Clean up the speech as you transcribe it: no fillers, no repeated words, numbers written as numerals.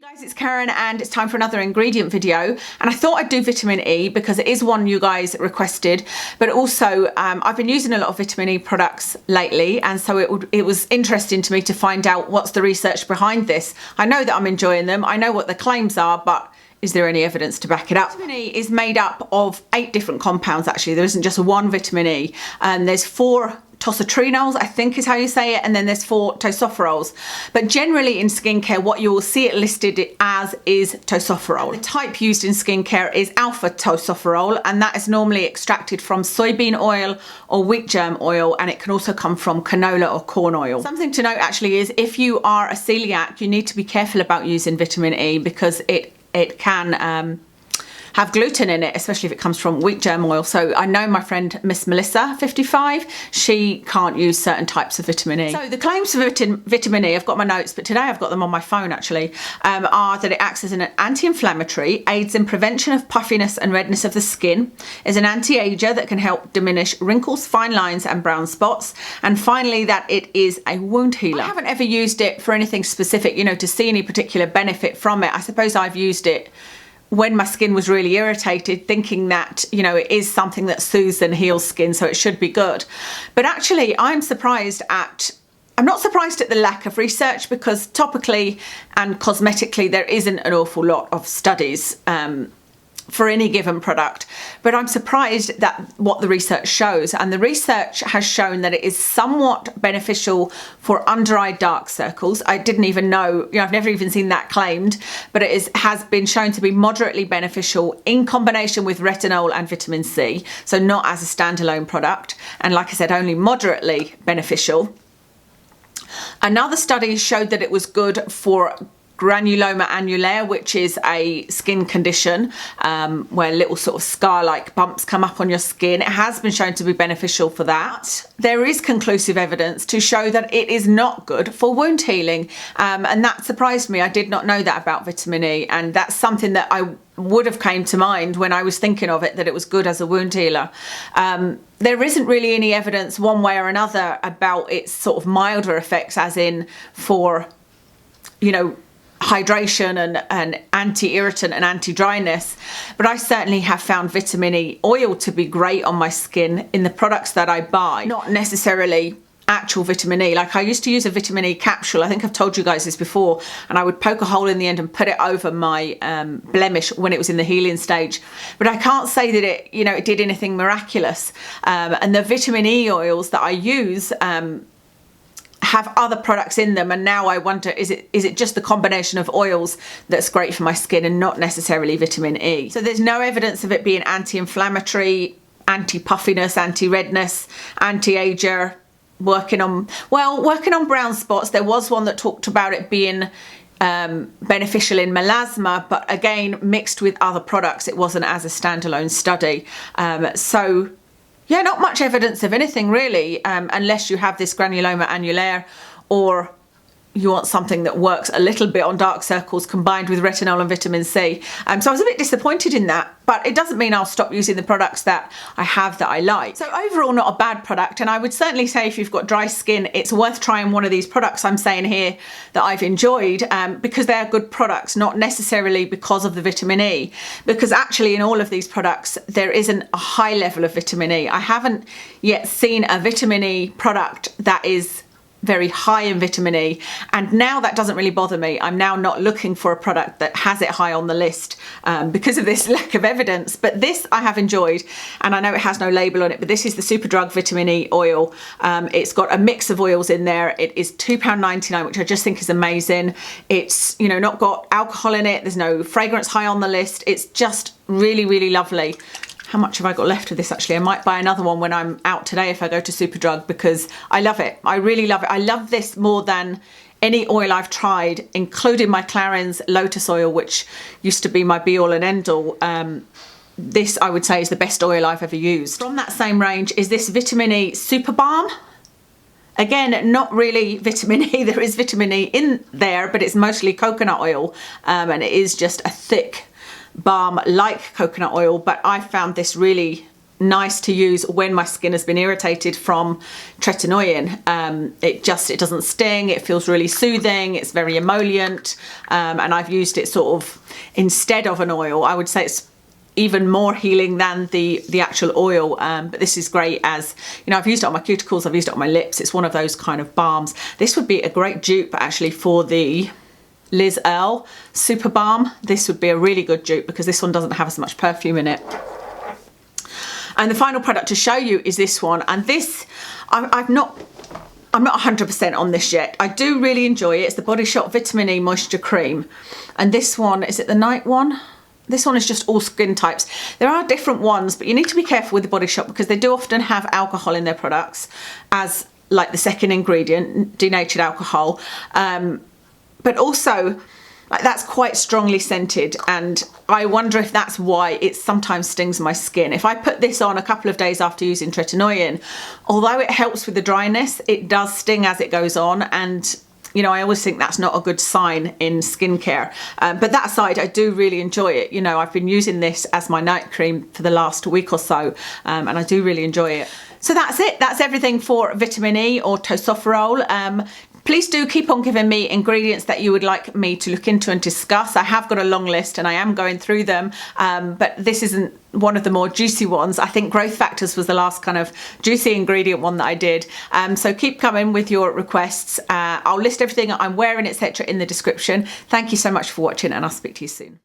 Guys, it's Karen and it's time for another ingredient video, and I thought I'd do vitamin E because it is one you guys requested, but also I've been using a lot of vitamin E products lately, and so it was interesting to me to find out what's the research behind this. I know that I'm enjoying them, I know what the claims are, but is there any evidence to back it up? Vitamin E is made up of 8 different compounds actually. There isn't just one vitamin E, and there's 4 tocotrienols, I think is how you say it, and then there's 4 tocopherols. But generally in skincare, what you will see it listed as is tocopherol. The type used in skincare is alpha tocopherol, and that is normally extracted from soybean oil or wheat germ oil, and it can also come from canola or corn oil. Something to note actually is if you are a celiac, you need to be careful about using vitamin E because it can have gluten in it, especially if it comes from wheat germ oil. So I know my friend Miss Melissa, 55, she can't use certain types of vitamin E. So the claims for vitamin E, I've got my notes, but today I've got them on my phone actually, are that it acts as an anti-inflammatory, aids in prevention of puffiness and redness of the skin, is an anti-ager that can help diminish wrinkles, fine lines and brown spots, and finally that it is a wound healer. I haven't ever used it for anything specific, you know, to see any particular benefit from it. I suppose I've used it when my skin was really irritated, thinking that, you know, it is something that soothes and heals skin, so it should be good. But actually, I'm not surprised at the lack of research, because topically and cosmetically, there isn't an awful lot of studies for any given product, but I'm surprised that what the research shows, and the research has shown that it is somewhat beneficial for under-eye dark circles. I didn't even know, you know, I've never even seen that claimed, but it has been shown to be moderately beneficial in combination with retinol and vitamin C, so not as a standalone product, and like I said, only moderately beneficial. Another study showed that it was good for granuloma annulare, which is a skin condition where little sort of scar-like bumps come up on your skin. It has been shown to be beneficial for that. There is conclusive evidence to show that it is not good for wound healing, and that surprised me. I did not know that about vitamin E, and that's something that I would have came to mind when I was thinking of it, that it was good as a wound healer. There isn't really any evidence one way or another about its sort of milder effects, as in for, you know, hydration and anti-irritant and anti-dryness, but I certainly have found vitamin E oil to be great on my skin in the products that I buy, not necessarily actual vitamin E. Like I used to use a vitamin E capsule, I think I've told you guys this before, and I would poke a hole in the end and put it over my blemish when it was in the healing stage, but I can't say that it, you know, it did anything miraculous. And the vitamin E oils that I use have other products in them, and now I wonder, is it just the combination of oils that's great for my skin and not necessarily vitamin E? So there's no evidence of it being anti-inflammatory, anti-puffiness, anti-redness, anti-ager, working on brown spots. There was one that talked about it being beneficial in melasma, but again mixed with other products. It wasn't as a standalone study. So yeah, not much evidence of anything really, unless you have this granuloma annulare, or you want something that works a little bit on dark circles combined with retinol and vitamin C. So I was a bit disappointed in that, but it doesn't mean I'll stop using the products that I have that I like. So overall, not a bad product, and I would certainly say if you've got dry skin, it's worth trying one of these products I'm saying here that I've enjoyed, because they are good products, not necessarily because of the vitamin E, because actually in all of these products there isn't a high level of vitamin E. I haven't yet seen a vitamin E product that is very high in vitamin E, and now that doesn't really bother me. I'm now not looking for a product that has it high on the list because of this lack of evidence, but this I have enjoyed, and I know it has no label on it, but this is the Superdrug vitamin E oil. It's got a mix of oils in there. It is £2.99, which I just think is amazing. It's, you know, not got alcohol in it, there's no fragrance high on the list. It's just really, really lovely. How much have I got left of this actually? I might buy another one when I'm out today if I go to Superdrug, because I love it. I really love it. I love this more than any oil I've tried, including my Clarins Lotus oil, which used to be my be-all and end-all. This, I would say, is the best oil I've ever used. From that same range is this Vitamin E Super Balm. Again, not really vitamin E. There is vitamin E in there, but it's mostly coconut oil, and it is just a thick balm like coconut oil, but I found this really nice to use when my skin has been irritated from tretinoin. It doesn't sting, it feels really soothing, it's very emollient, and I've used it sort of instead of an oil. I would say it's even more healing than the actual oil, but this is great as, you know, I've used it on my cuticles, I've used it on my lips. It's one of those kind of balms. This would be a great dupe actually for the Liz Earle Super Balm. This would be a really good dupe because this one doesn't have as much perfume in it. And the final product to show you is this one, and this I'm not 100% on this yet. I do really enjoy it. It's the Body Shop Vitamin E Moisture Cream, and this one, is it the night one? This one is just all skin types. There are different ones, but you need to be careful with the Body Shop because they do often have alcohol in their products as like the second ingredient, denatured alcohol, but also like that's quite strongly scented, and I wonder if that's why it sometimes stings my skin. If I put this on a couple of days after using tretinoin, although it helps with the dryness, it does sting as it goes on, and you know, I always think that's not a good sign in skincare. But that aside, I do really enjoy it. You know, I've been using this as my night cream for the last week or so, and I do really enjoy it. So that's it. That's everything for vitamin E or tocopherol. Please do keep on giving me ingredients that you would like me to look into and discuss. I have got a long list and I am going through them, but this isn't one of the more juicy ones. I think growth factors was the last kind of juicy ingredient one that I did. So keep coming with your requests. I'll list everything I'm wearing, etc. in the description. Thank you so much for watching, and I'll speak to you soon.